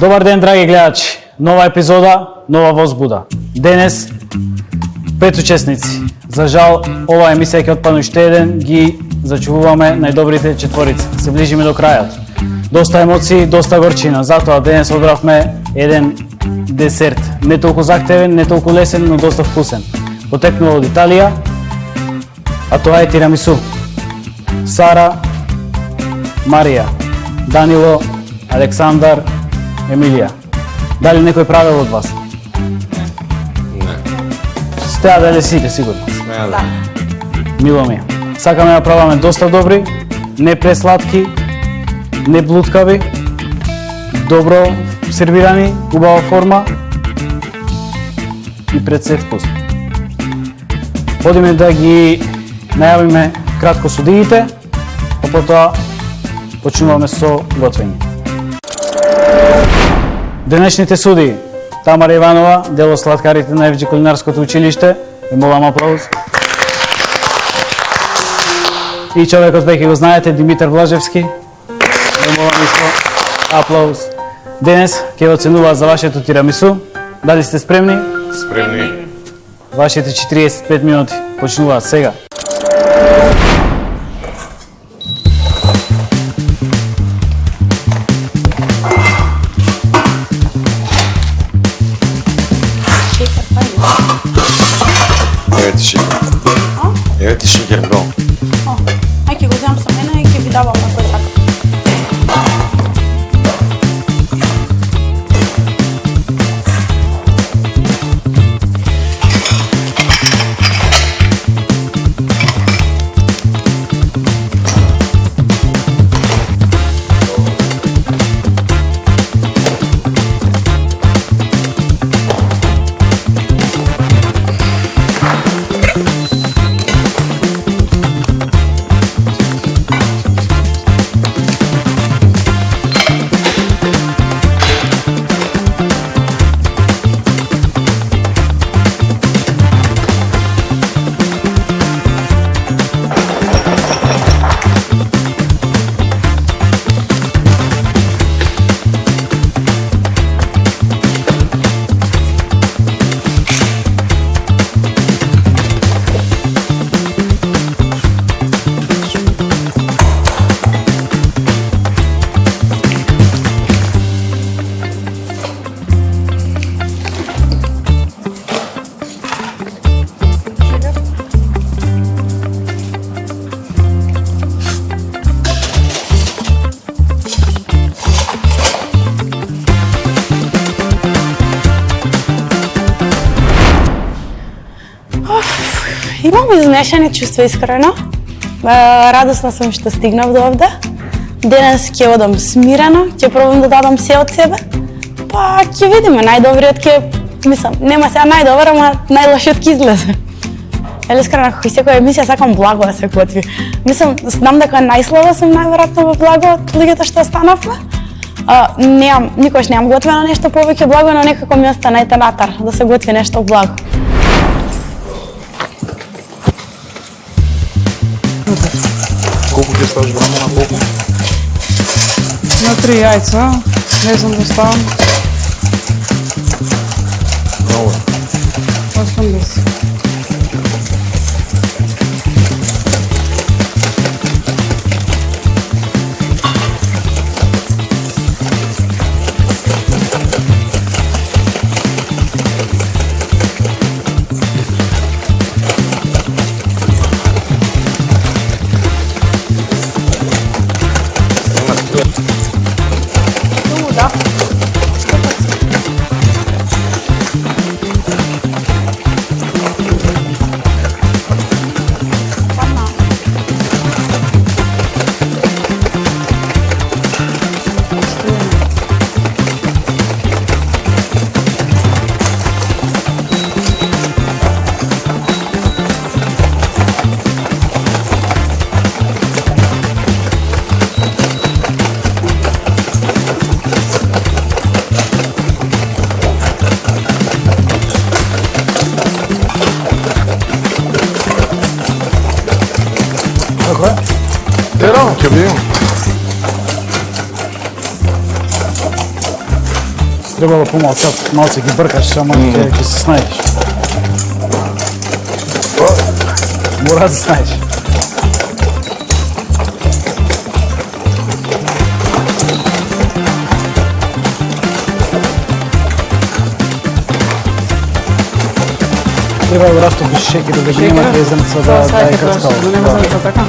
Добар ден, драги гледачи. Нова епизода, нова возбуда. Денес 5 учесници. За жал, ова емисија ќе отпадне уште еден, ги зачувуваме најдобрите четворици. Се ближиме до крајот. Доста емоции, доста горчина, затоа денес одбравме еден десерт. Не толку захтевен, не толку лесен, но доста вкусен. Потекнува од Италија, а тоа е тирамису. Сара, Марија, Данило, Александар, Емилија. Дали некој правил од вас? Не. Стеа да сите сигурно. Смеја да. Мило ми. Сакаме да пробаме доста добри, не пресладки, не блуткави, добро сервирани, убава форма и пред се вкус. Одиме да ги најавиме кратко судиите, а потоа почнуваме со готвење. Денешните судии: Тамара Иванова, дел од сладкарите на ФГ Кулинарското училиште. Ви молам аплауз. И човекот веќе го знаете, Димитар Блажевски. Ви молам исто аплауз. Денес ќе оценуваат за вашето тирамису. Дали сте спремни? Спремни. Вашите 45 минути почнуваат сега. Еве ти шекер, го. Ај ќе го земам со мене и ќе ви давам на кој сака. Имам изнешени чувства, искрено. Радосна сум што стигнав до овде. Денес ќе одам смирено, ќе пробам да дадам се од себе. Па ќе видиме, најдобриот ќе, мислам, нема сега најдобар, ама најлошиот ќе излезе. Ели искрено, како и секоја емисија сакам благо да се готви. Мислам, знам дека најслаба сум најверојатно во благо од луѓето што останавме. Никош немам готвено нешто повеќе благо, но некако ми остана ете натар да се готви нешто благо. Колку ќе ставиш време на колку? На 3 јајца, не знам да ставам. Много. 80. Требало малце ги бркаш, ама ќе се снајдеш. Мора да се снајдеш. Треба да растопиш шекер да ги нема зрнца да е крцкаво. Да нема зрнца, така?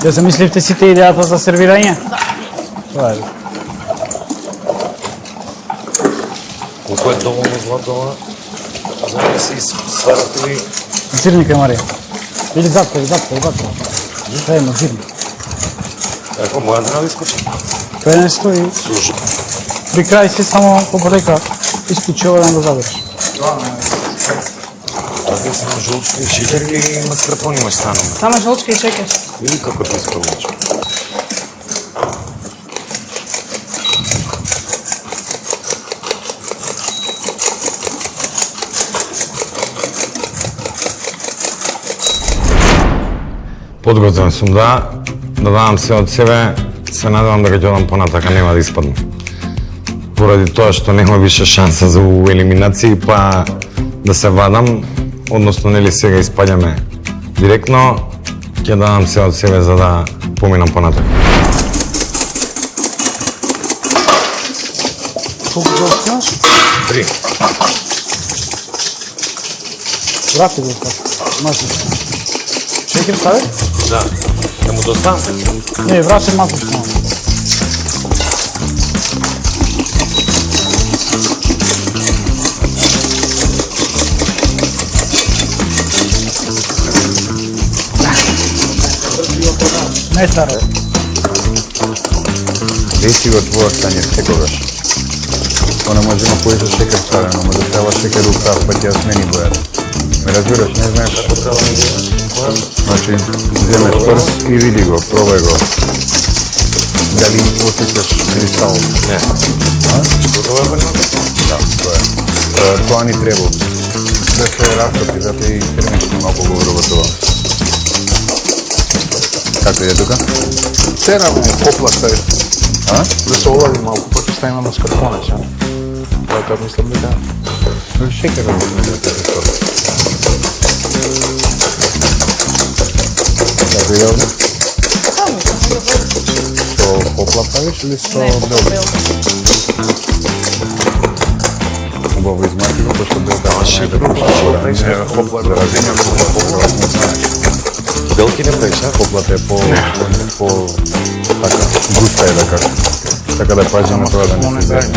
Ја замисливте сите идејата за сервирање? Тоа е. Колку е доволно златова за да се сварат или... Зирника, Марија. Или затка. Тоа е на зирник. Еко, моја да искочи. Тоа не стои. Служи. При крај си само побрека исклучи ова да го забереш. Овде само жолчки, шекер и маскарпоне имаш станом. Само жолчка и шекер. Или како ти исправуваш? Подготвен сум да давам се од себе, се надевам дека ќе одам понатака, нема да испадам. Поради тоа што нема више шанса за елиминации, па да се вадам, односно нели сега испаѓаме директно, ќе давам се од себе за да поминам понатака. Колку жолчки имаш? 3. Врати го така. Масло. Шекер стави? Да. Да му доставам? Не, врати масло само. Не старо. Дей си го твоја стање секогаш. Она може има поише шекер ставено, може да треба шекер у прав, па ти ја смени бојата. Ме разбираш, не знаеш како треба да боја? Значи, земеш прс и види го, пробај го. Дали осеќаш кристал? Не. Готово е банјата? Да, тоа е. Тоа ни треба. Да се растопи, затоа и термички малку го вработува. Како е тука? Терам копла стави. А? Да се олади малку, па ќе ставиме маскарпоне, сега. Тоа како мислам дека... Шекерот да се растопи. Како е овде? Со копла правиш или со белка? Убаво измати го, пошто белка не да пушиш. Копла за разлика од копла не знаеш. Белки не правиш, а? Коплата е по така, густа е да кажам. Така да пазиме тоа да не се зрени.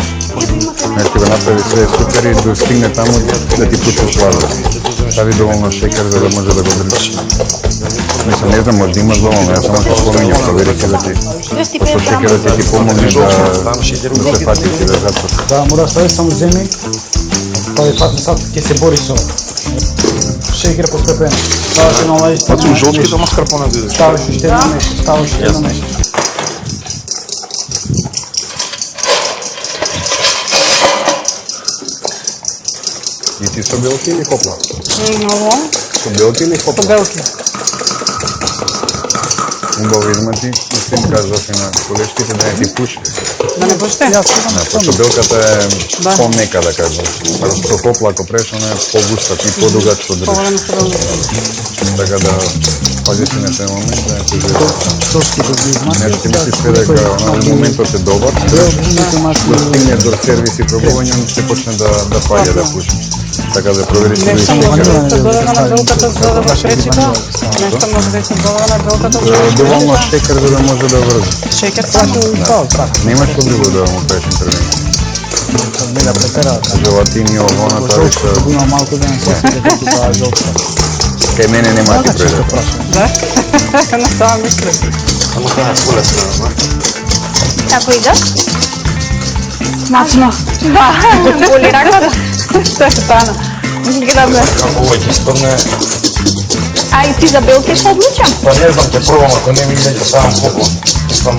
Значи го направи све супер и достигне таму да ти пуштиш воздух. Стави доволно шекер за да може да го држиш. Мислам, не знам, може да имаш доволно, јас само ќе споминјам, провери се да ти... Со шекерот ќе ти помогне да се фати и да затвори. Да, мора да ставиш само земи, па и сад ќе се бори со шекер постепено. Ставаш едно лајш, Пацум жолчки до маскарпоне да ставаш уште едно нешто, ставаш уште едно нешто. И ти со белки или копла? Много. Со белки или копла? Белки. Убаво измати, и им кажав и на колешките да не ти пуши. Да не пуште? Пошто белката е по-мека, да кажем. Со копла, ако преш, она е по-густа и по-дугачко држи. Поволено се ровно. Така да пазиш и на тој момент да не се звериш. Соските ги измати. Нешто ти мислиш дека моментот е добар, да стигне до сервис и пробување, он ќе почне да паѓа, да пуши. Така да провериш Нешто и може шекерот. да се додаде на белката за да го спречи тоа? Нешто може да се додаде на белката за да го Доволно спречи шекер за да може да врзи. тоа? Шекер само. Немаш што друго да му правиш интервенција. Не да претерава. Желатини, овона, тоа више... Има малку да не се осети како тоа жолчка. Кај мене нема да ти пройде. Да? На тоа мислам. Само тоа е полесно, Како иде? Смачно. Да, боли раката. Што е стана? Мисли да бе. Како овој ќе спадне, А и ти за белки се одлучам? па не знам, ќе пробам, ако не ми иде, ќе ставам копла. Ставам...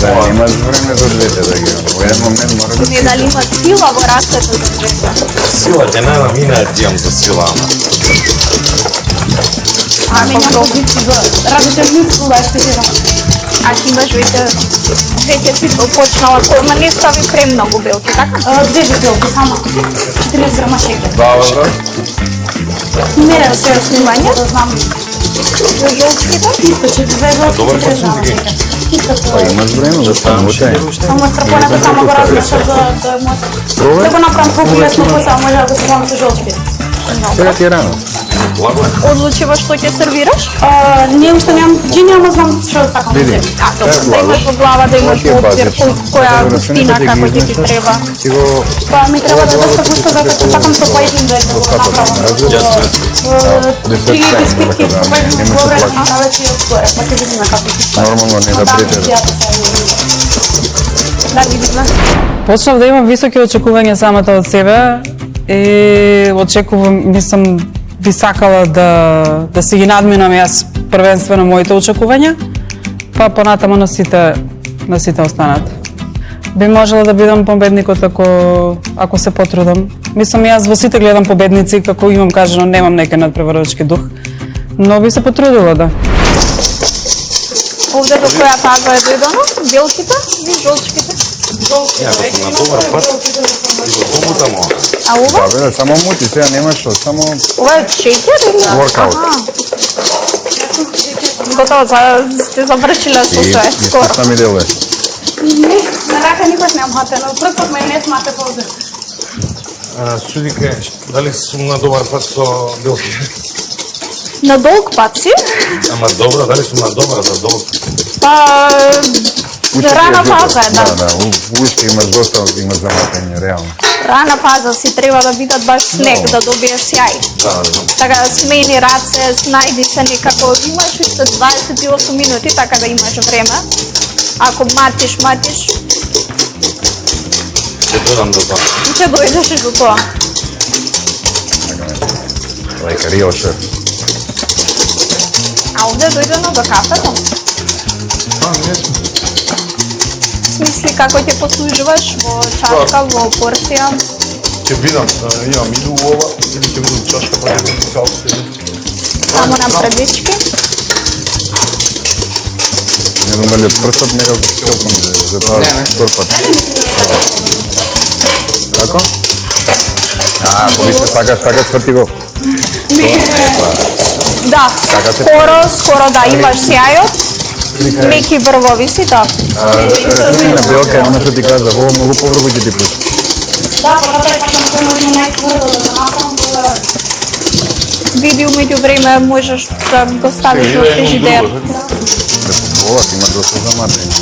Да, немаш време за двете да ги... Во еден момент мора да Не дали има сила во раката за двете. Сила ќе немам, и не ја тијам за сила, ама. менјам позиција за радите мисло да естетирам. А ти имаш веќе си почнала кома, не стави премногу белки, така? 2 бутилки само. 40 грама шекер. Добро. Мерам се Снимање? да знам. За жолчките? Исто 42 Добар 40 грама процент ги. шекер. Исто Па тоа. имаш време да стану утре. Само страпонето само го размешав да може. Да го направам колку лесно посаа може да го ставам со жолчки. Сега ти е рано. Одлучиваш што ќе сервираш? Не уште немам джини, ама знам што сакам да Види. земам. А, добро, да имаш во глава, да имаш Тоа ти е обзир, базично. која Добро, густина, сените како ги ќе ти измешаш, треба. Ти го Па ми треба да е доста густо затоа што сакам со поедин да го направам. Три бисквитки со поедин Нема се добре, плаќа. а вече и отгоре, па ќе видиме како ќе стане. Нормално не да претераш. Да видиме. Почнав да имам високи очекувања самата од себе и очекувам, мислам, би сакала да си ги надминам јас првенствено моите очекувања, па понатаму на сите останат. Би можела да бидам победникот ако се потрудам. Мислам, јас во сите гледам победници, како имам кажано, немам некој надпреварувачки дух, но би се потрудила да. Овде до која фаза е дојдено? Белките и жолчките? Јако сум на добар пат и го побутам ова. А ова? Па бе, само мути, сега нема што, само Ова е шеќер или? Workout. Аха. Готово, сте завршиле со и све, скоро. ништо ми делуе. Не, на рака никош немам хатено. Прв пат ме не смате повзе. Суди кај, дали сум на добар пат со белки? На долг пат си? Ама добро, дали сум на добра за долг? Па, Уште ти рана е добро. фаза е, да. Да, уште имаш доста, имаш заматање, реално. Рана фаза си треба да бидат баш снег, да добиеш сјај. Да, знам. Така, смени раце, снајди се некако, имаш уште 28 минути, така да имаш време. Ако матиш, Ќе додам до тоа. ќе дојдеш и до тоа. Like a real chef. А овде дојдено до кафето? Не сум. Смисли како ќе послужуваш во чашка, во порција. Ќе видам, имам иду ова, или ќе видам чашка, па ќе видам како се. Само на предички. Не знам дали прстот некако целком за тоа торпат. Како? Вижте, сакаш цврти го. Да, Така се скоро да имаш сјајот. Меки врвови си, да. Рецепти на белка, оно што ти кажа, ово многу поврго ќе ти пушти. Да, па тоа е така што може најтврдо да направам, да Види умеѓу време можеш да го ставиш во фрижидер. Ова има доста заматање.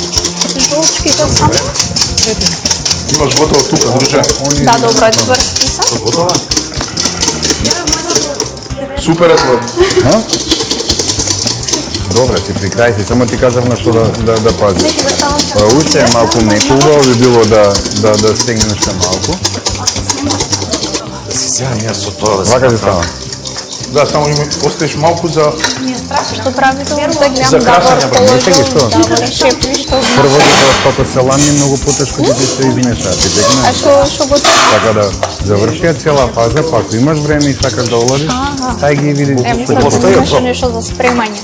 Жолчките само. Имаш готово тука, друже. Да, добро, цврсти се. Готова? Супер е тоа. Добре, си при крај си, само ти кажав на што да пазиш. Па уште е малку меко, убаво би било да стегнеш уште малку. Да си сега ние со тоа да Вака се ти става. Да, само оставиш малку за Што правите овде? Да гледам За да красење, го бе, не сега што? Да, шеф, што. Прво како селани многу потешко ќе ти се измеша, ти А текнеш. што го Така да завршија цела фаза, па ако имаш време и сакаш да оладиш, тај ги види. мислам да имаше нешто за спремање.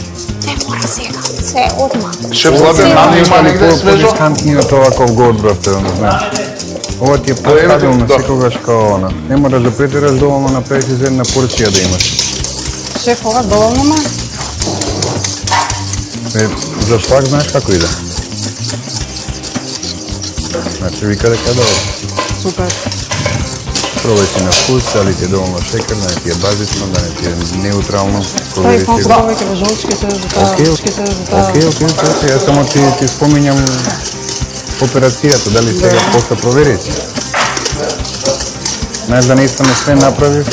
Не мора сега, се одма. шеф Златен Нана има негде свежо. По-дискантни од тоа како го одбравте, да знаеш. Ова ти е постабилно, да. секогаш као она. Не можеш да претераш доволно, направиш за една порција да имаш. Шеф, ова доволно ма? За шпак знаеш како иде. Значи вика дека да Супер. пробај си на вкус, дали ти е доволно шекер, да не ти е базично, да не ти е неутрално. Тоа Провери и си конс го. повеќе во жолчките, за таа. Окей, Жолчките, за таа. Океј, јас само ти споминјам операцијата, дали сега после провери си. Знаеш да наистина све направив?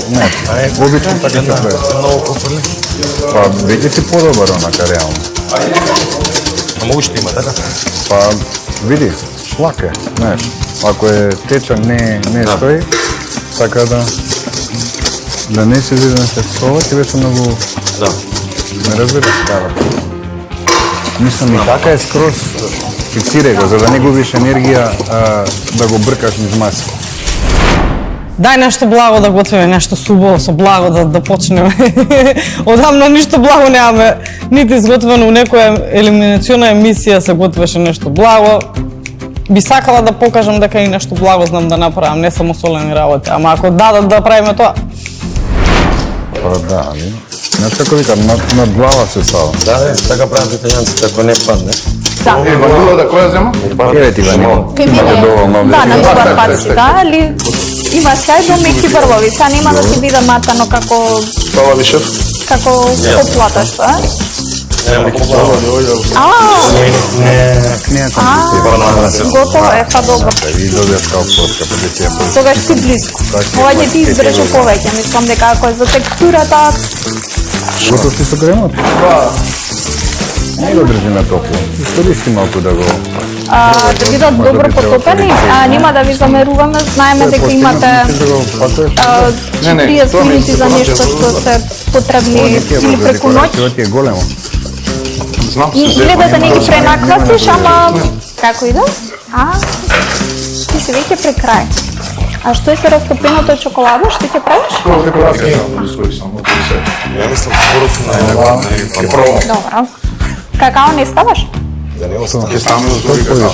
Не, обично така се прави. Многу пофрли. Па веќе си подобар онака реално. Ама уште има, така? Па види, шлак е, знаеш. Ако е течан не стои, така да не се види на се стова, ти беше многу, Да. не разбираш, Мислам и така е скроз, фиксирај го, за да не губиш енергија да го бркаш низ маси. Дај нешто благо да готвиме, нешто субово со благо да почнеме. Одамна ништо благо немаме, нити изготвено у некоја елиминациона емисија се готвеше нешто благо. Би сакала да покажам дека и нешто благо знам да направам, не само солени работи, ама ако дадат да правиме тоа. Па да, али? Знаеш како викам, над глава се става. Да, така прават италијанците, ако не падне. Ванила да која зема? Еве ти Ванила. Имате доволно овде. да, на добар паци, да, али има сјај до меки врвови, сега нема да се биде матано како Фала ви шеф. поплата, што е? Готово е, па добро. И добиеш као плоска, позиција по Тогаш си близко. Ова ќе ти избреше повеќе, мислам дека ако е за текстурата, Готов си со кремот? Не го држиме топло. Искористи малку да го... да бидат добро потопени, нема да ви замеруваме, знаеме дека имате 40 минути за нешто што се потребни или преку ноќ. Тоа е големо. Знам И гледа да не ги пренаквасиш, ама како иде? Ти си веќе при крај. А што е се растопеното чоколада, што ќе правиш? Ја мислам скоро сум на Добро. Какао не ставаш? да не остане. Ќе ставаме да збори какао.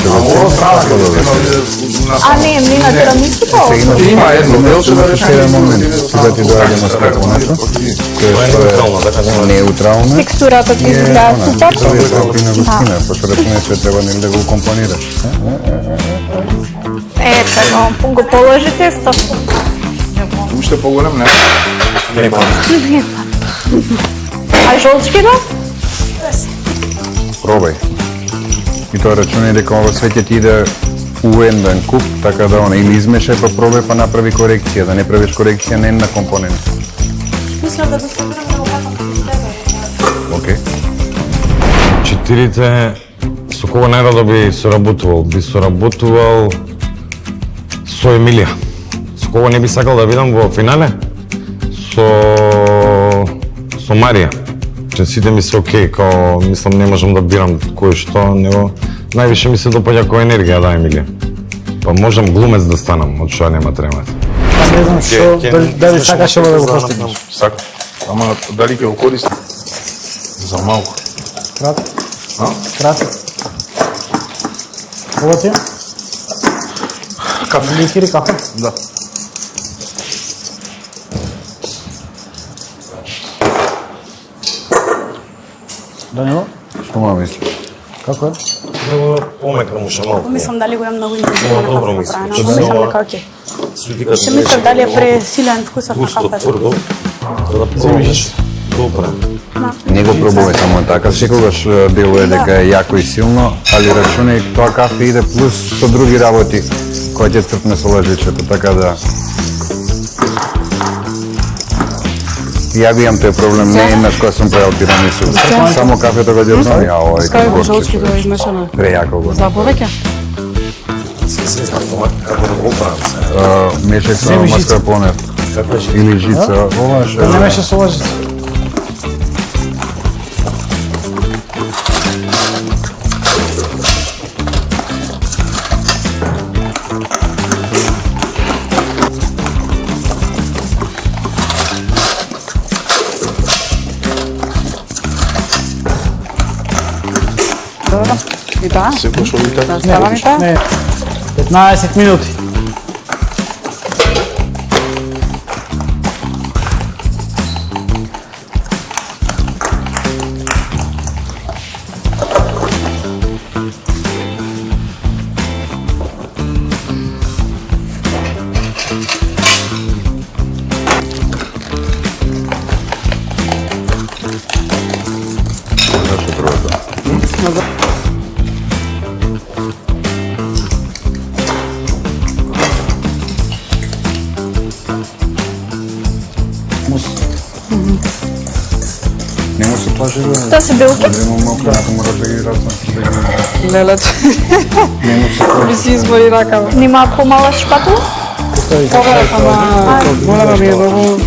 Не, на тирамисуто? Има едно делче да речеме. Сега момент, кога ти доаѓаме скапоното, кој што е неутрално, Текстурата ти изгледа супер. тоа е копина густина, пошто рачуне се треба нели да го компонираш. Ето го положите стоп. Уште поголем не. А жолчки да? Пробај. И тоа рачуне дека ова све ќе ти иде уенден куп, така да она или измешај па пробај па направи корекција, да не правиш корекција на една компонент. Мислам да го собирам да го пакам кај тебе. Океј. Четирите со кого најрадо би соработувал? Би соработувал со Емилија. Со кого не би сакал да видам во финале? Со Марија. Че сите ми се окей, као мислам не можам да бирам кој што, него највише ми се допаѓа која енергија да Емилија. Па можам глумец да станам, од што нема тремат. Па не знам што, дали сакаш ова да го постигнеш. Сакам. Ама дали ќе го користи? За малку. Кратко. Кратко. Ова ти е? Кафе. Ликири кафе? Да. Данило, Што ма мислиш? како е? Помека му ше малку. Мислам дали го имам многу интензивно Добро како мислиш. направено, ама мислам дека окей. Свитиката Се мислам дали е пресилен вкусот на густо, кафето. тврдо. Да пробаш. Добре. Не го пробувај само така, секогаш делува дека е јако и силно, али рачунај тоа кафе иде плюс со други работи кои ќе црпне со лажичето, така да... Ја го имам тој проблем, не еднаш кога сум правил тирамису. Само кафето го ѓернам, ја ова е Скај жолчки да измешано. прејако го. За повеќе? Се знам како да го правам. Мешај со маскарпоне или жица, ова ше... Не беше со лажица. Добро. И таа? Секој што ви така. Става ми таа? Не, 15 минути. Зашто првото? Не му се плаши да... Тоа се белки? Имам малку, ако мора да ги разам. Лелет. Не му се плаши. Би си избори ракава. Нема помала шпатула? Ова е, ама голема ми е многу.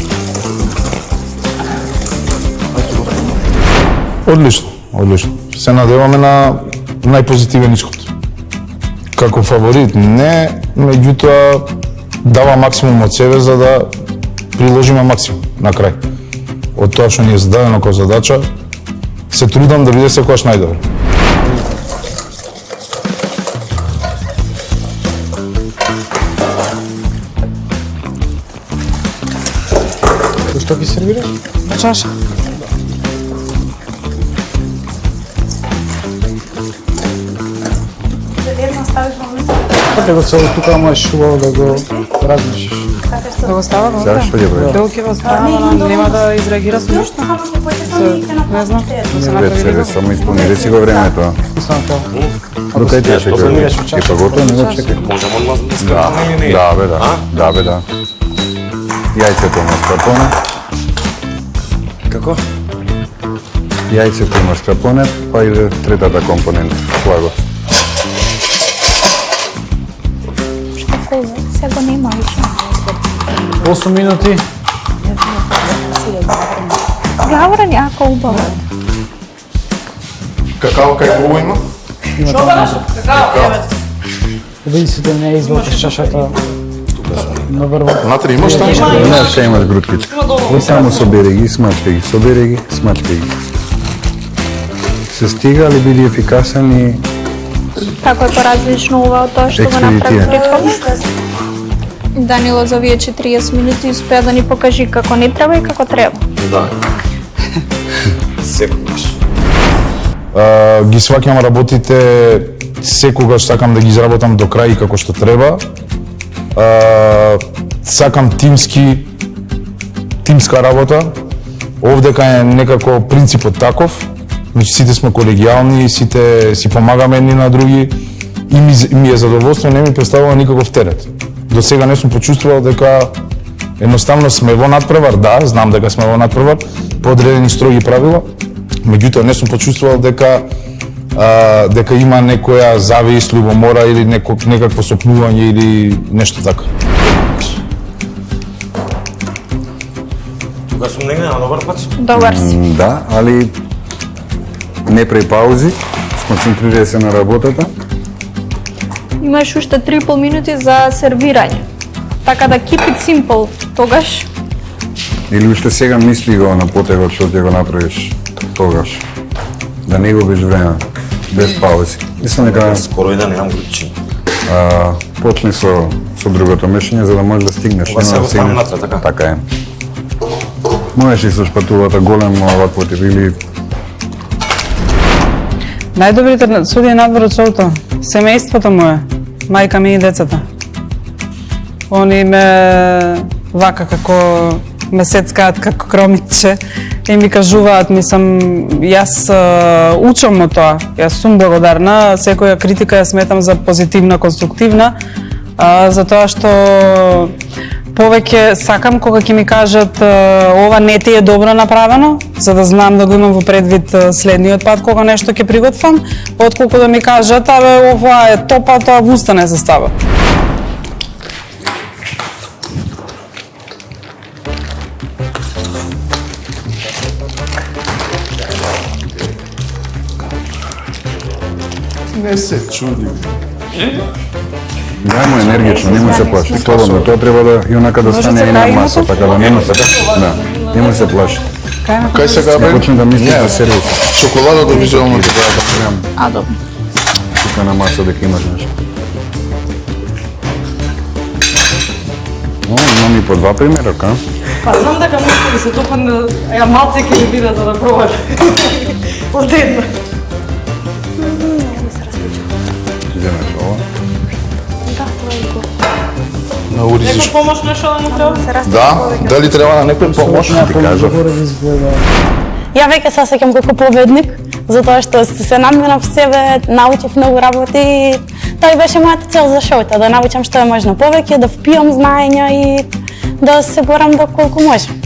Одлично, одлично. Се надеваме на најпозитивен исход. Како фаворит не, меѓутоа дава максимум од себе за да приложиме максимум на крај. Од тоа што ни е зададено како задача, се трудам да биде секогаш најдобро. Што ги сервира? На чаша. Така го цело тука можеш убаво да го размешиш. Да го става во Сега што ќе прави? Делки во страна, нема да изреагира со ништо. Не знам, да се направи Вечер, него. само исполни, реци го времето. Само тоа. Докај ти ја чекај. чаша. И па готово, не го чекај. Можемо одмаз да Да, скапаме или не? да бе, да. Да бе, да. Јајцето маскарпоне. Како? Јајцето и маскарпоне, па иде третата компонента, флагот. Сега нема више. 8 минути. Гавран јако убаво. Какао кај кого има? Види се да не извадиш чашата на врва. Внатре имаш тајчка? Не, ще имаш грудкичка. И само собери ги, смачкај ги, собери ги, смачкај ги. Се стига ли биди ефикасен и Како е поразлично ова од тоа што го направи Експедитивен. претходно? Данило за овие 40 минути успеа да ни покажи како не треба и како треба. Да. Секогаш. ги сваќам работите, секогаш сакам да ги изработам до крај и како што треба. Сакам тимска работа. Овдека е некако принципот таков. Значи сите сме колегијални, сите си помагаме едни на други и ми е задоволство, не ми представува никаков терет. До сега не сум почувствувал дека едноставно сме во надпревар, да, знам дека сме во надпревар, по одредени строги правила, меѓутоа не сум почувствувал дека има некоја завист, љубомора или некакво сопнување или нешто така. Тука сум негде на добар пат. Добар си. Да, али не прави паузи, сконцентрирај се на работата. Имаш уште 3,5 минути за сервирање. Така да keep it simple, тогаш. Или уште сега мисли го на потегот што ќе го направиш тогаш. Да не губиш време, без паузи. Мислам дека Скоро и да немам грудчи. почни со другото мешање за да можеш да стигнеш. Кога Нема се да го стигнеш. ставам натре, така? Така е. Можеш и со шпатулата големо овако или Најдобрите судии надвор од шоуто, семејството му е, мајка ми и децата. Они ме вака како ме сецкаат како кромиче и ми кажуваат, јас учам од тоа, јас сум благодарна, секоја критика ја сметам за позитивна, конструктивна, затоа што повеќе сакам кога ќе ми кажат ова не ти е добро направено, за да знам да го имам во предвид следниот пат кога нешто ќе приготвам, отколку да ми кажат абе ова е топа, тоа во уста не се става. Не се чуди. дај му енергично, нема се плаши. Слободно, тоа треба да и онака да Може стане се една крај маса, името? така да нема се. Да, нема се плаши. Кај сега бе? Почне да мисли за сервис. Шоколада до визуално. А, добро. Тука на маса дека имаш нешто. О, имам и по два примерака. Па знам дека може да се топам, ја малце ќе ви биде за да пробам. Одедно. Земеш ова. На уризиш. Помош нешто да му треба? Да, дали треба на некој помош? Ти кажав. Ја веќе се осеќам како победник, затоа што се надминав себе, научив многу работи и тоа и беше мојата цел за шоуто, да научам што е можно повеќе, да впијам знаења и да се борам доколку можам.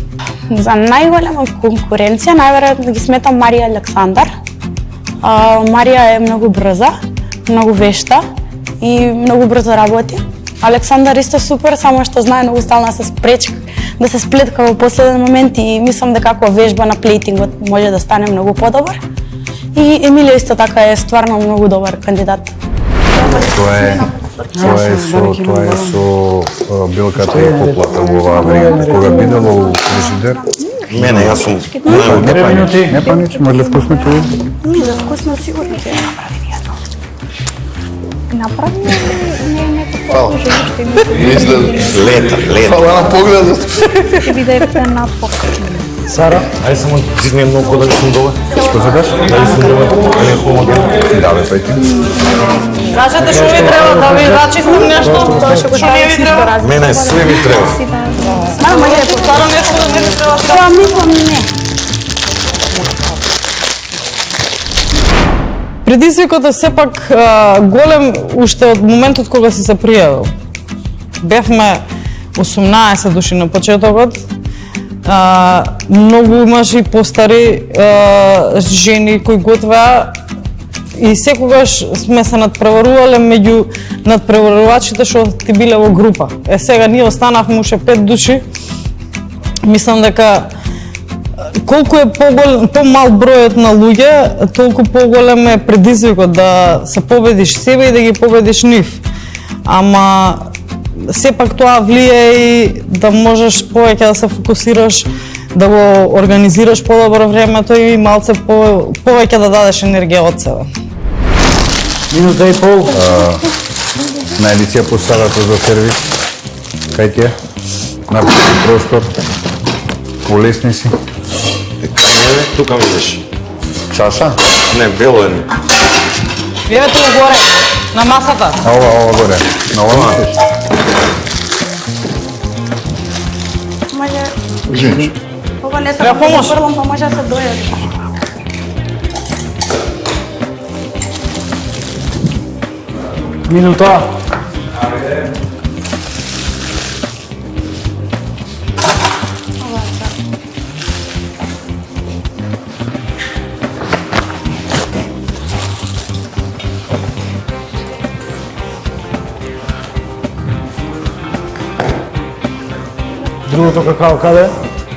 За најголема конкуренција најверојатно ги сметам Марија Александар. Марија е многу брза, многу вешта и многу брзо работи. Александар исто супер, само што знае многу стално да се спречка, да се сплетка во последен момент и мислам дека како вежба на плейтингот може да стане многу подобар. И Емилија исто така е стварно многу добар кандидат. Тоа е Тоа е со белката и поплата во оваа варијанта. Кога бидело у фрижидер, Мене, јас сум не панич, може вкусно ќе биде. Ми за вкусно сигурно ќе направи нијато. Направи не е некакво женичко име. лета. Фала на погледот. Ќе биде напок. Сара, Ајде само зизни многу дали сум доле. Што се кажа? Дали сум доле, дали е хомоген. Да, бе, пајте. Кажете што ви треба да ви зачистам нешто, што не ви треба. Мене све ми треба. Мамо, ја Стара нешто да не ви треба. тоа мислам не. Предизвикот е сепак голем уште од моментот кога си се пријавил. Бевме 18 души на почетокот. Многу имаше и постари жени кои готвеа и секогаш сме се надпреварувале меѓу надпреварувачите што ти биле во група. Сега ние останавме уште 5 души. Мислам дека колку е помал бројот на луѓе, толку поголем е предизвикот да се победиш себе и да ги победиш нив. Ама сепак тоа влие и да можеш повеќе да се фокусираш, да го организираш подобро времето и малце повеќе да дадеш енергија од себе. минута и пол. Најдиција поставата за сервис. Кај ќе? Напиши простор. Улесни си. Тука видиш. Чаша? Не, бело е. Еве тука горе, на масата. А ова горе. На ова мислиш? Може, Женич. ова не Треба сакам помош? да фрлам, па може да се дојде. Минута. Другото какао каде?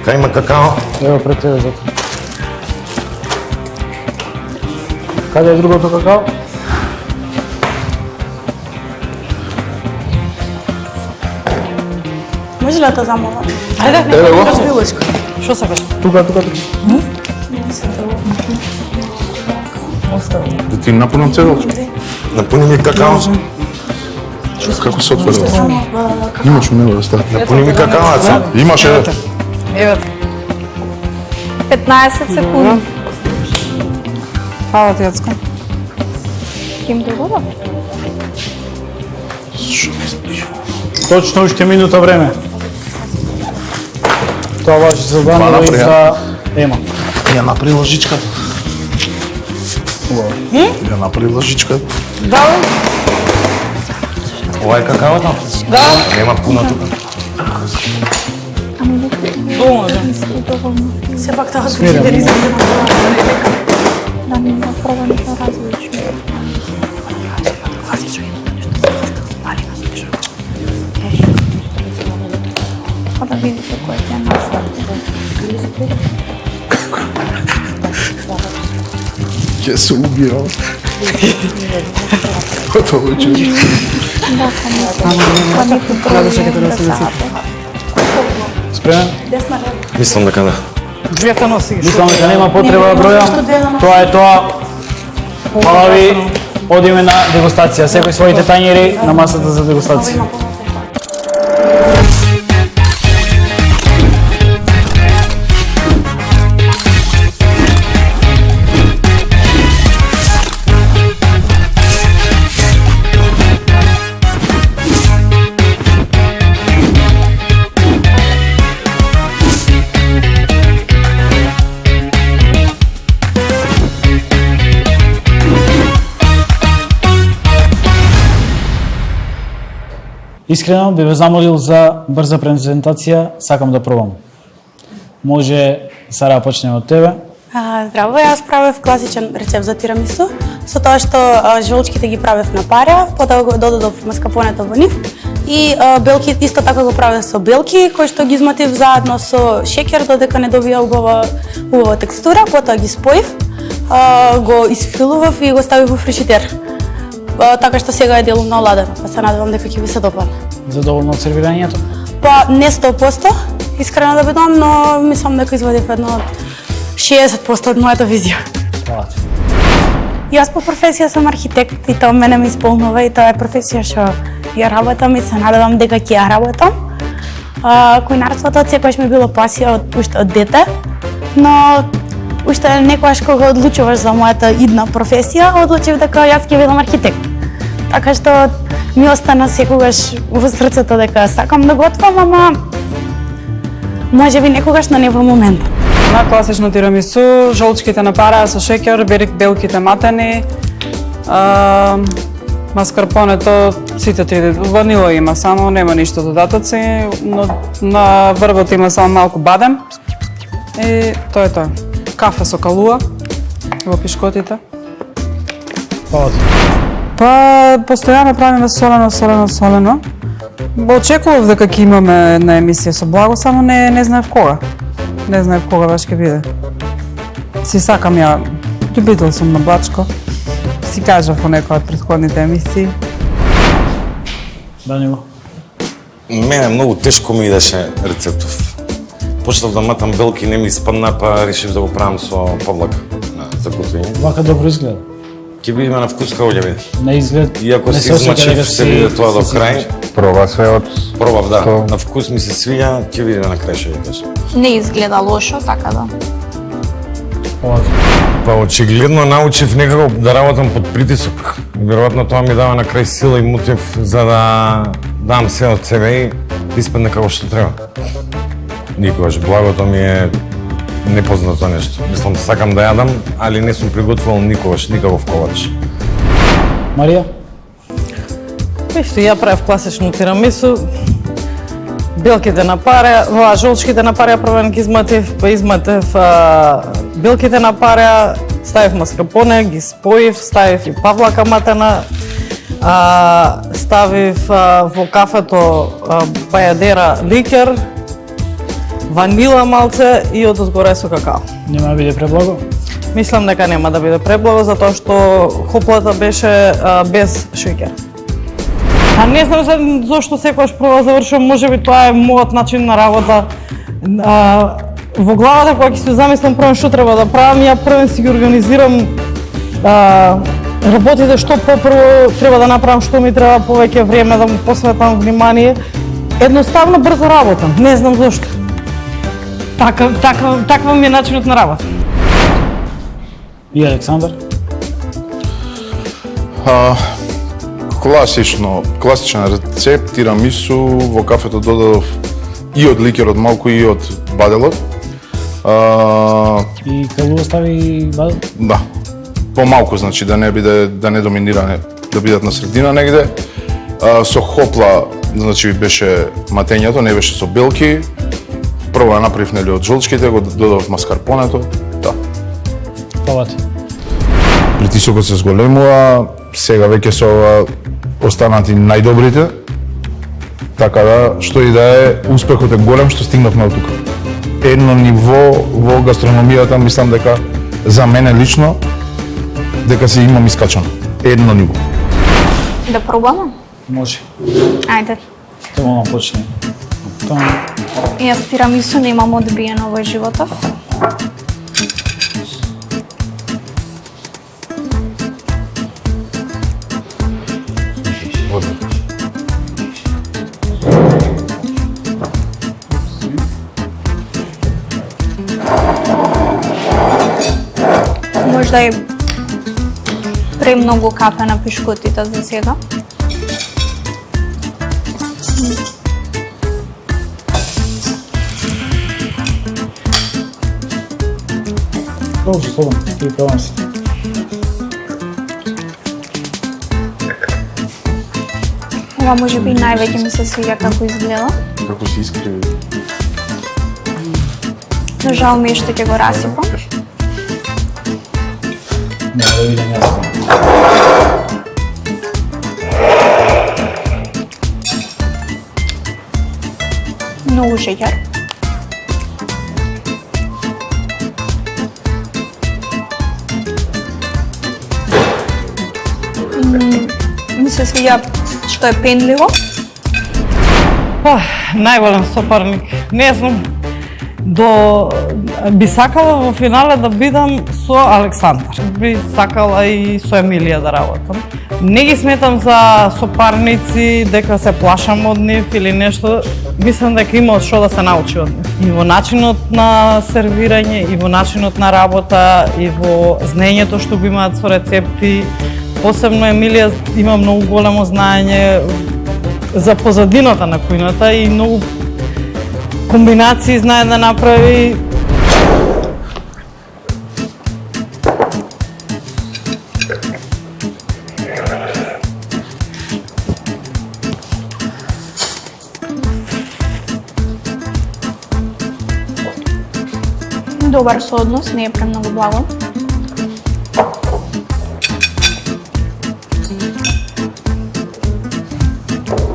Кај има какао? Ево пред тебе зато. Каде е другото какао? Може ли да те замолам? Ајде, Еве го. Билочка. што сакаш? Тука. Да ти напунам цедолче. Напуни ми какао. Како се отвора? Имаш у него да стави. Напуни ми какао, Имаш еве. Еве, 15 секунди. фала ти, Јацко. Ким доgoda? Точно уште минута време. Тоа важи за Данило и за Ема. Ја направи лажичката. Ја направи лажичката. Да, Ова е какаото? да, Нема пуна тука. долно, да. Сепак тоа звучи дали за Да ми направа нешто различно. Па да види се кој ќе настави. Ќе се убијам. Готово ќе. Па некој број да саате. Спремен? Мислам дека да. Двете носи. Мислам дека нема потреба да бројам. Тоа е тоа. Фала ви. Одиме на дегустација. Секој своите тањери на масата за дегустација. Искрено би ве замолил за брза презентација, сакам да пробам. Може, Сара, почнеме од тебе. Здраво, јас правев класичен рецепт за тирамису, со тоа што жолчките ги правев на парја, потоа го додадов маскапонето во нив и белки исто така го правев со белки, кои што ги изматив заедно со шеќер додека не добија убава текстура, потоа ги споив, го изфилував и го ставив во фрижидер. така што сега е делумно ладено, па се надевам дека ќе ви се допадне. Задоволна од сервирањето? Па не 100%, искрено да бидам, но мислам дека извадив едно 60% од мојата визија. Фала ти. Јас по професија сум архитект и тоа мене ме исполнува и тоа е професија што ја работам и се надевам дека ќе ја работам. Кулинарството од секогаш ми било пасија уште од дете, но уште некогаш кога одлучуваш за мојата идна професија, одлучив дека јас ќе бидам архитект. Така што ми остана секогаш во срцето дека сакам да готвам, ама можеби некогаш на небо момент. На класично тирамису, жолчките на пара со шеќер, белките матени, маскарпонето, сите три, ванила има само, нема ништо додатоци, но на врвот има само малку бадем и тоа е тоа. Кафе со калуа во пишкотите. Фала ти. Па, постојано правиме солено. Очекував дека ќе имаме една емисија со Благо, само не знаев кога. Не знаев кога баш ќе биде. Си сакам ја, љубител сум на Бачко. Си кажав во некоја од претходните емисии. Данило. Мене многу тешко ми идеше рецептов. Почнав да матам белки, не ми испадна, па решив да го правам со павлака за готвење. Вака добро изгледа. Ќе видиме на вкус како ќе биде. На изглед. Иако не си се осеќа дека измачив, се виде тоа до крај. Проба се од... Пробав, да. То- На вкус ми се свиѓа, ќе видиме на крај што ќе кажа. Не изгледа лошо, така да. Фала ти. Па очигледно научив некако да работам под притисок. Веројатно тоа ми дава на крај сила и мотив за да дам се од себе и да испадне како што треба. Никогаш благото ми е непознато нешто. Мислам, сакам да јадам, али не сум приготвувал никогаш, никаков ковач. Марија? Исто, ја правев класично тирамису, белките на паре, жолчките на паре првен ги изматив, па изматив белките на паре, ставив маскарпоне, ги споив, ставив и павлака матена, ставив во кафето бајадера ликер, ванила малце и од озгоре со какао. Нема да биде преблаго? Мислам дека нема да биде преблаго, затоа што хоплата беше без шеќер. А не знам зошто секогаш прво завршувам, можеби тоа е мојот начин на работа. Во главата кога ќе се замислам прво што треба да правам, ја првен си ги организирам работите што попрво треба да направам, што ми треба повеќе време да му посветам внимание. Едноставно брзо работам, не знам зошто. Таква ми е начинот на работа. И Александар? Класичен рецепт, тирамису, во кафето додадов и од ликерот малку и од баделот. И калуа стави бадел? Да, помалку, значи да не доминира, да бидат на средина негде. Со хопла, значи беше матењето, не беше со белки. Прво ја направив нели од жолчките, го додав маскарпонето. Да. Фала ти. Притисокот се зголемува, сега веќе со ова останати најдобрите. Така да, што и да е, успехот е голем што стигнавме од тука. Едно ниво во гастрономијата, мислам дека за мене лично дека се имам искачано. Едно ниво. Да пробаме? Може. Ајде. Тоа почне. Тоа. Јас тирамису немам одбиено во животот. Можда и премногу кафе на пишкотите за сега. Продолжи, слободно, ти пробам се. Ова може би највеќе ми се свиѓа како изгледа. Како се искриви. Но жал ми е што ќе го расипам. Не, да видим јас. Многу шеќер. се свиѓа што е пенливо? Најголем сопарник. Не знам, би сакала во финале да бидам со Александар. Би сакала и со Емилија да работам. Не ги сметам за сопарници дека се плашам од нив или нешто. Мислам дека има од што да се научи од нив. И во начинот на сервирање, и во начинот на работа, и во знаењето што го имаат со рецепти. Посебно Емилија има многу големо знаење за позадината на кујната и многу комбинации знае да направи. Добар сооднос, не е премногу благо.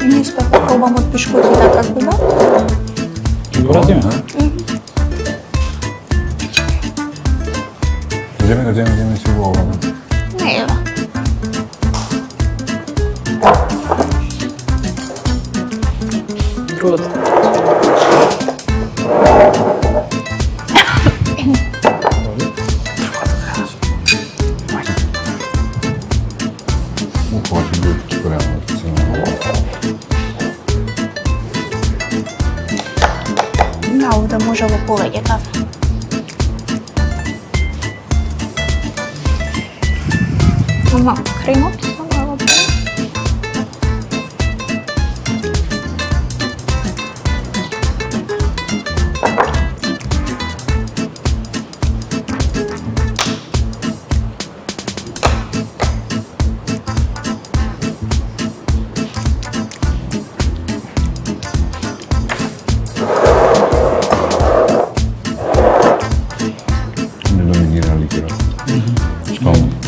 Не успех да пробам од пишкотите како да. Добра ти ме. Земе си во ова. Не е. Другата. Да може во повеќе кафе. Ама, кремот само во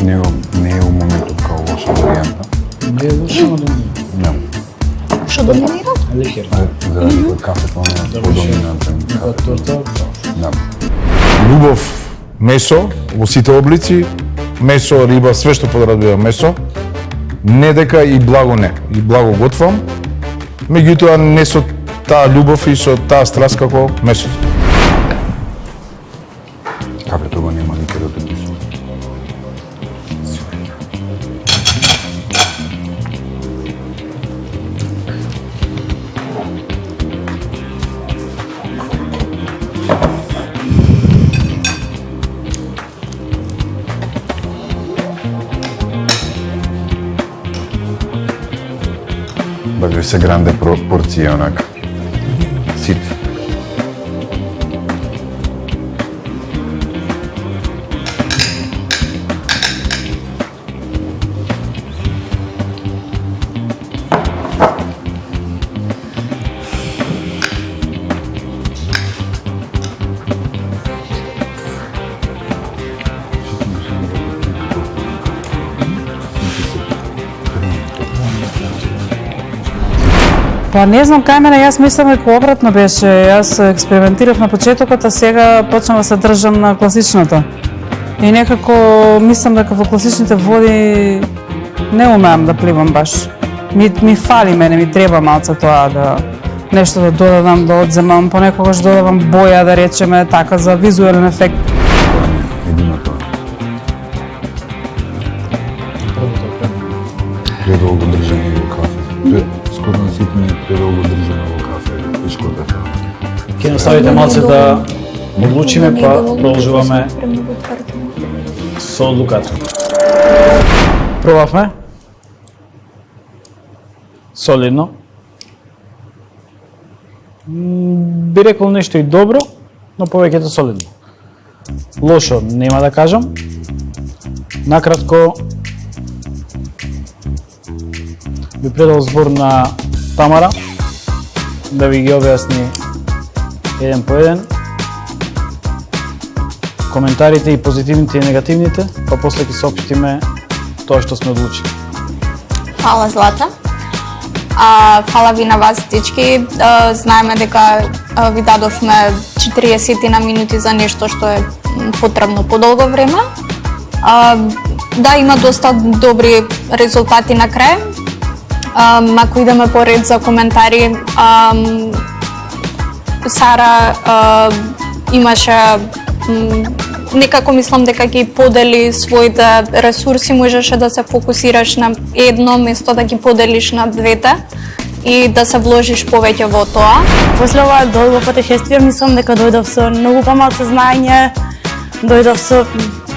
Не е у моментот као лоша варијанта. Не е лоша, но Не. Што доминира? ликер. За разлика од кафето, не е подоминантен. Од торта. Да. Љубов, месо во сите облици, месо, риба, све што подразбира месо. Не дека и благо не, и благо готвам. Меѓутоа не со таа љубов и со таа страст како месото. Кафето го нема ликерот и месо. Баје се гранде порција онака. Сит. Па не знам кај мене, јас мислам дека обратно беше. Јас експериментирав на почетокот, а сега почнав да се држам на класичното. И некако мислам дека во класичните води не умеам да пливам баш. Ми фали мене, ми треба малце тоа да нешто да додадам, да одземам, понекогаш додавам боја, да речеме, така за визуелен ефект. Едино тоа. Предолго држање во кафе. Скоро наситно е предолго држање во кафе. Пишкотата. Ќе наставите малце да одлучиме, па продолжуваме со одлуката. Пробавме. Солидно. Би рекол нешто и добро, но повеќето солидно. Лошо нема да кажам. Накратко би предал збор на Тамара да ви ги објасни еден по еден коментарите и позитивните и негативните, па после ќе соопштиме тоа што сме одлучили. Фала, Злата. Фала ви на вас сите. Знаеме дека ви дадовме 40 на минути за нешто што е потребно подолго време. Да, има доста добри резултати на крај. Ако идеме по ред за коментари, Сара имаше некако мислам дека ги подели своите ресурси, можеше да се фокусираш на едно место, да ги поделиш на двете и да се вложиш повеќе во тоа. После ова долго путешествие мислам дека дојдов со многу помалку знаење, дојдов со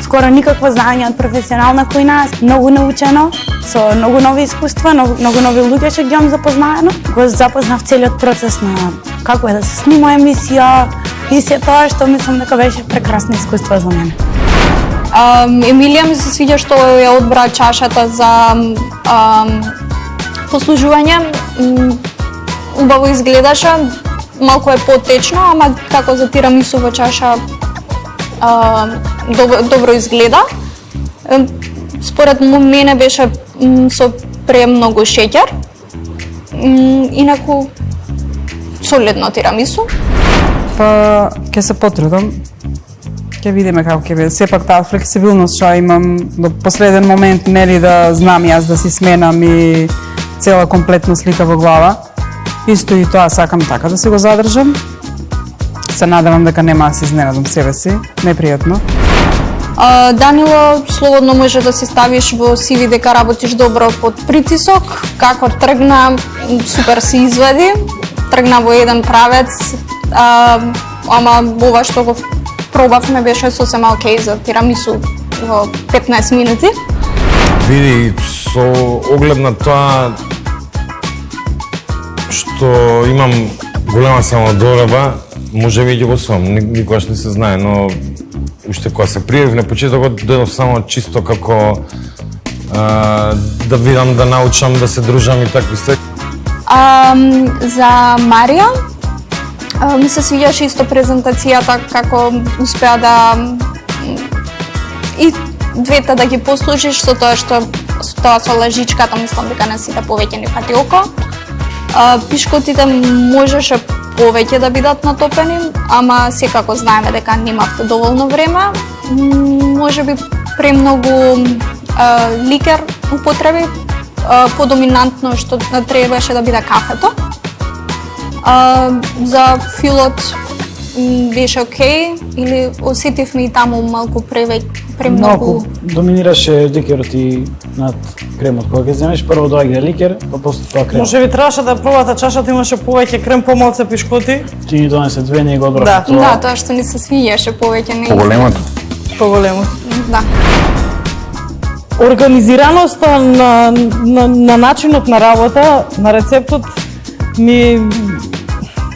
скоро никакво знаење од професионална кујна, многу научено, со многу нови искуства, многу нови луѓе што ги имам запознаено. Го запознав целиот процес на како е да се снима емисија и се тоа што мислам дека беше прекрасно искуство за мене. Емилија ми се свиѓа што ја одбра чашата за послужување. Убаво изгледаше, малку е потечно, ама како за тирамису во чаша добро изгледа. Според мене беше со премногу шеќер. Инаку солидно тирамису. Па ќе се потрудам. Ќе видиме како ќе биде. Сепак таа флексибилност што имам до последен момент, нели да знам јас да си сменам и цела комплетна слика во глава. Исто и тоа сакам така да си го задржам. Се надевам дека нема да се изненадам себе си. Непријатно. Данило, слободно може да си ставиш во CV дека работиш добро под притисок. Како тргна, супер се извади. Тргна во еден правец, ама ова што го пробавме беше сосема окей за тирамису во 15 минути. Види, со оглед на тоа што имам голема самодореба, може би ќе го сум, никогаш не се знае, но уште кога се пријавив на почетокот, дојдов само чисто како да видам, да научам, да се дружам и такви стvari. За Марија, ми се свиѓаше исто презентацијата, како успеа да и двете да ги послужиш со тоа што со лажичката, мислам дека не сите повеќе ни фати око. Пишкотите можеше повеќе да бидат натопени, ама секако знаеме дека немавте доволно време. Можеби премногу ликер употреби, подоминантно што требаше да биде кафето. За филот беше окей, или осетивме и таму малку премногу... Малку доминираше ликерот и над кремот. Кога ќе земеш, прво доаѓа ликер, па после тоа крем. Може би требаше да пробате чашата, имаше повеќе крем, помалку пишкоти. Ти ни донесе две, ние го одбравме Да. тоа. Да, тоа што ни се свиѓаше повеќе не. Поголемото. Поголемо. Да. Организираноста на начинот на работа, на рецептот ми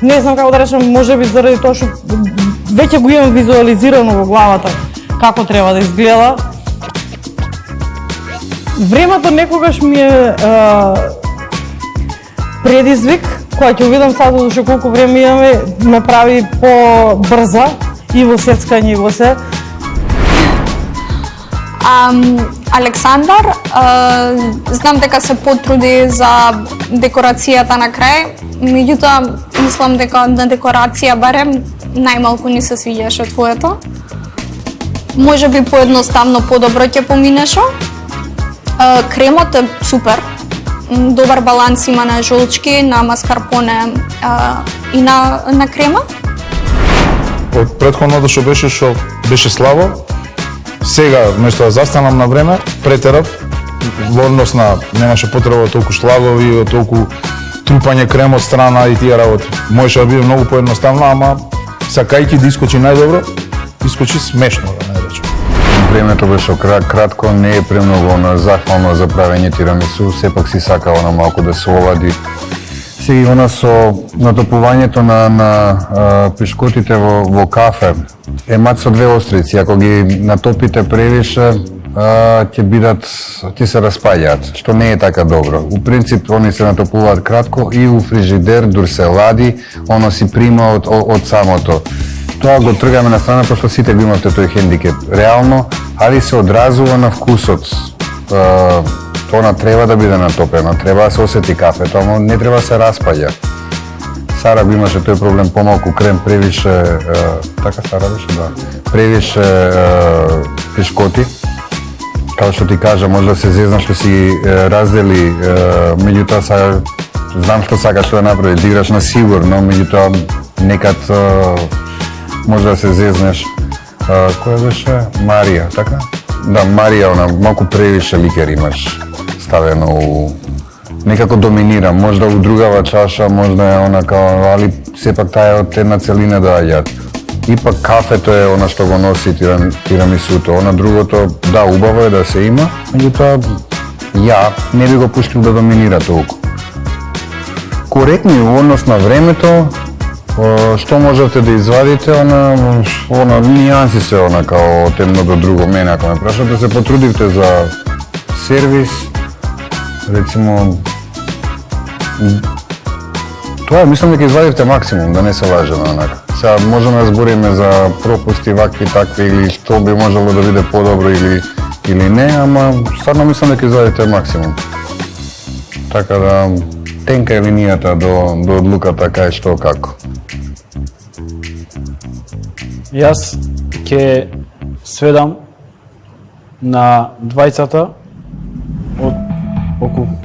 не знам како да речем, можеби заради тоа што веќе го имам визуализирано во главата како треба да изгледа. Времето некогаш ми е предизвик, кога ќе видам сад зашто колку време имаме, ме прави по-брза и во сецкање и во се. Александар, знам дека се потруди за декорацијата на крај, меѓутоа мислам дека на декорација барем најмалку ни се свиѓаше твоето. Може би поедноставно подобро ќе поминеше. Кремот е супер. Добар баланс има на жолчки, на маскарпоне и на крема. Од претходното што беше слабо, сега вместо да застанам на време, претерав во однос на немаше потреба од толку шлагови, од толку трупање крем од страна и тие работи. Можеше да биде многу поедноставно, ама сакајќи да искочи најдобро, искочи смешно, да не речем. Времето беше кратко, не е премногу захвално за правење тирамису, сепак си сакала на малку да се олади. Сега она со натопувањето на пишкотите во кафе, емат со две острици, ако ги натопите превише, ќе се распаѓаат, што не е така добро. У принцип, они се натопуваат кратко и у фрижидер, дур се лади, оно си прима од самото. Тоа го тргаме на страна, пошто сите го имавте тој хендикеп. Реално, али се одразува на вкусот. Тоа треба да биде натопено, треба да се осети кафето, ама не треба да се распаѓа. Сара го имаше тој проблем, помалку крем, превише, така Сара беше, да, превише пишкоти како што ти кажа, може да се зезнаш што си раздели, меѓутоа сега знам што сакаш да направиш, да играш на сигурно, меѓутоа некад може да се зезнеш. Која беше? Марија, така? Да, Марија, она малку превише ликер имаш ставено у... Некако доминира, можда у другава чаша, можда е она као, али сепак таа е од една целина доаѓаат. Ипак кафето е она што го носи тирамисуто, она другото, да, убаво е да се има, меѓутоа ја не би го пуштил да доминира толку. Коректни во однос на времето, што можете да извадите, она нијанси се она као од едно до друго. Мене ако ме прашате, се потрудивте за сервис, речимо, тоа мислам дека извадивте максимум, да не се лажеме онака. Сега можеме да збориме за пропусти, вакви, такви, или што би можело да биде подобро или не, ама стварно мислам дека извадите максимум. Така да, тенка е линијата до одлуката кај што како. Јас ќе сведам на двајцата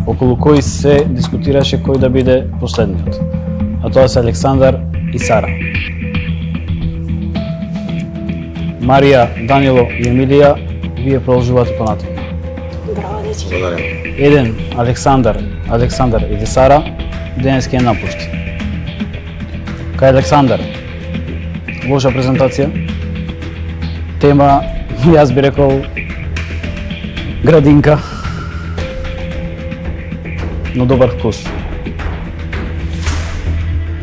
околу кои се дискутираше кој да биде последниот. А тоа се Александар и Сара. Марија, Данило и Емилија, вие продолжувате понатаму. Браво, дечки. Еден Александар и Сара денес ќе напушти. Кај Александар, лоша презентација, тема, јас би рекол, градинка, но добар вкус.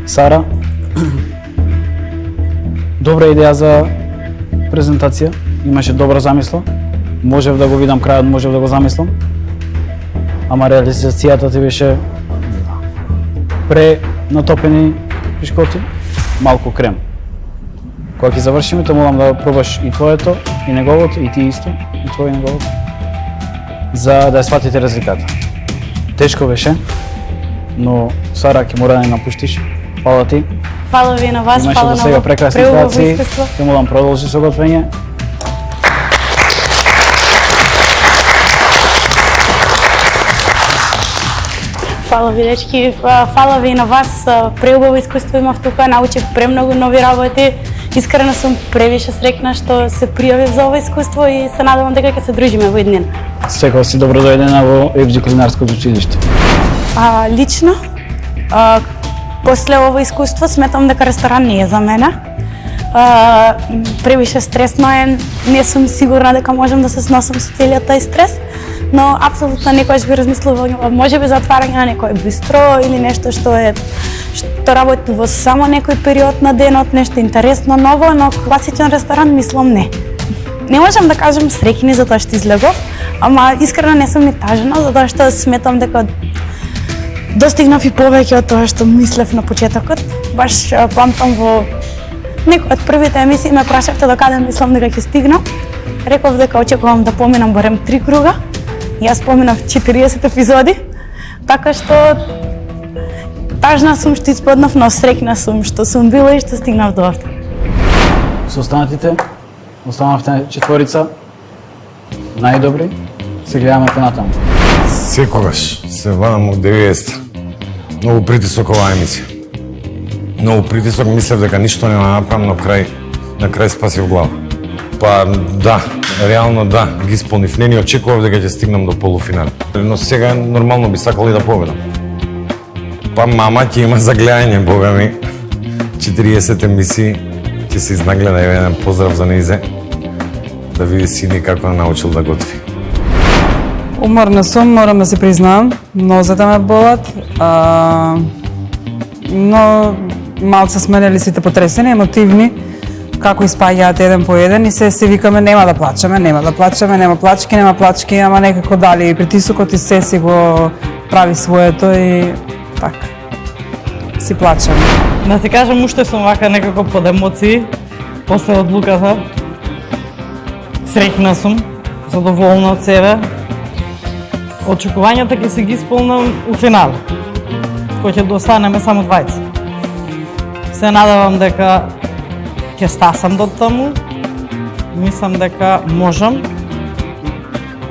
Сара, добра идеја за презентација, имаше добра замисла, можев да го видам крајот, можев да го замислам, ама реализацијата ти беше натопени пишкоти, малку крем. Кога ќе завршиме, те молам да пробаш и твоето, и неговото, и ти исто, и твое и неговото, за да ја сватите разликата. Тешко беше, но Сара ќе мора да не напуштиш. Фала ти. Фала ви на вас, имаше фала до на сега прекрасни преубаво ситуации. искуство. Те молам продолжи со готвење. Фала ви, дечки, фала ви на вас, преубаво искуство имав тука, научив премногу нови работи. Искрено сум превише срекна што се пријавив за ова искуство и се надевам дека ќе се дружиме во еднина. Секој си добро дојдена во FG Кулинарското училиште. Лично, после ово искуство сметам дека ресторан не е за мене. Превише стресно е, не сум сигурна дека можам да се сносам со целиот тој стрес, но апсолутно некојаш би размислувала можеби за отварање на некој бистро или нешто што работи во само некој период на денот, нешто интересно, ново, но класичен ресторан мислам не. Не можам да кажам среќни за тоа што излегов, ама искрено не сум ни тажена, затоа што сметам дека достигнав и повеќе од тоа што мислев на почетокот. Баш памтам во некој од првите емисии ме прашавте до каде мислам дека ќе стигнам. Реков дека очекувам да поминам барем 3 круга. Јас поминав 40 епизоди, така што тажна сум што испаднав, но среќна сум што сум била и што стигнав до овде. Со останатите, останавте четворица, најдобри, се гледаме понатаму. Секогаш се вадам од 90. Многу притисок оваа емисија. Многу притисок, мислев дека ништо не направам, но на крај спасив глава. Па да, реално да, ги исполнив. Не ни очекував дека ќе стигнам до полуфинал. Но сега нормално би сакал и да победам. Па мама ќе има за гледање, бога ми. 40 емисии ќе се изнагледа, еден поздрав за нејзе. Да види сини како научил да готви. Уморна сум, морам да се признавам. Нозете ме болат. Но малце сме нели сите потресени, емотивни, како испаѓаат еден по еден и се викаме нема да плачеме, нема плачки, ама некако дали притисокот и се си го прави своето и така. Си плачеме. Да ти кажам, уште сум вака некако под емоции после одлуката. Среќна сум, задоволна од себе. Очекувањата ќе се ги исполнам у финал, кој ќе достанеме само двајца. Се надевам дека ќе стасам до таму. Мислам дека можам.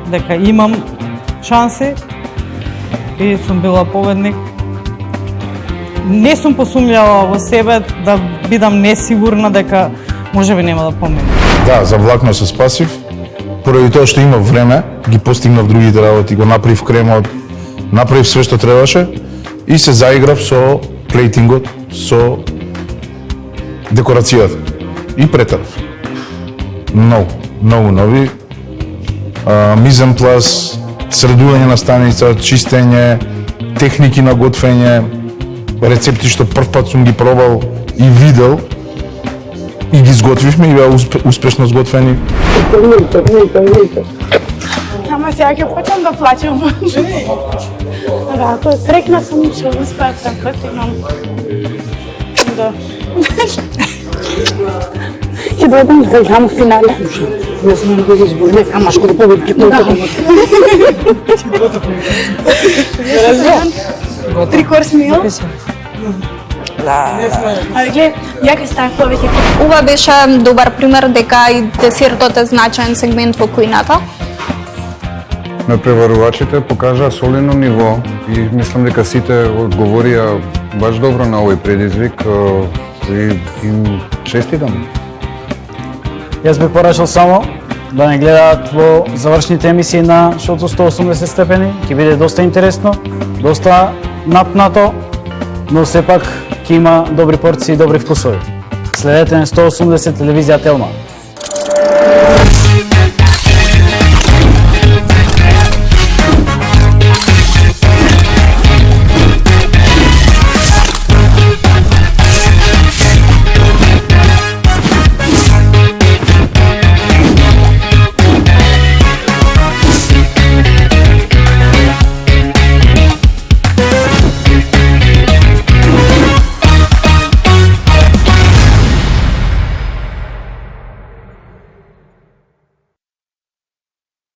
дека имам шанси и сум била победник. Не сум посумњала во себе да бидам несигурна дека можеби нема да поминам. Да, завлакно се спасив. Поради тоа што имав време, ги постигнав другите работи, го направив кремот, направив све што требаше и се заиграв со плейтингот, со декорацијата и претарав. Многу нови. Мизен плас, средување на станица, чистење, техники на готвење, рецепти што прв пат сум ги пробал и видел и ги изготвивме и беа успешно сготвени. Ама сега ќе почнам да плачам. Да, ако срекна сум што успеав да постигнам. Да. Ќе дојдам до големо финале. Не знам да го изборне, ама што да победи Три корс мил. Да. Глед, ја ќе ставам повеќе. Ова беше добар пример дека и десертот е значаен сегмент во кујната. Ме преварувачите покажаа солидно ниво и мислам дека сите одговорија баш добро на овој предизвик и им честитам. Јас бих порачал само да не гледаат во завршните емисии на шоуто 180 степени, ќе биде доста интересно, доста напнато, но сепак ќе има добри порции и добри вкусови. Следете на 180 телевизија Телма.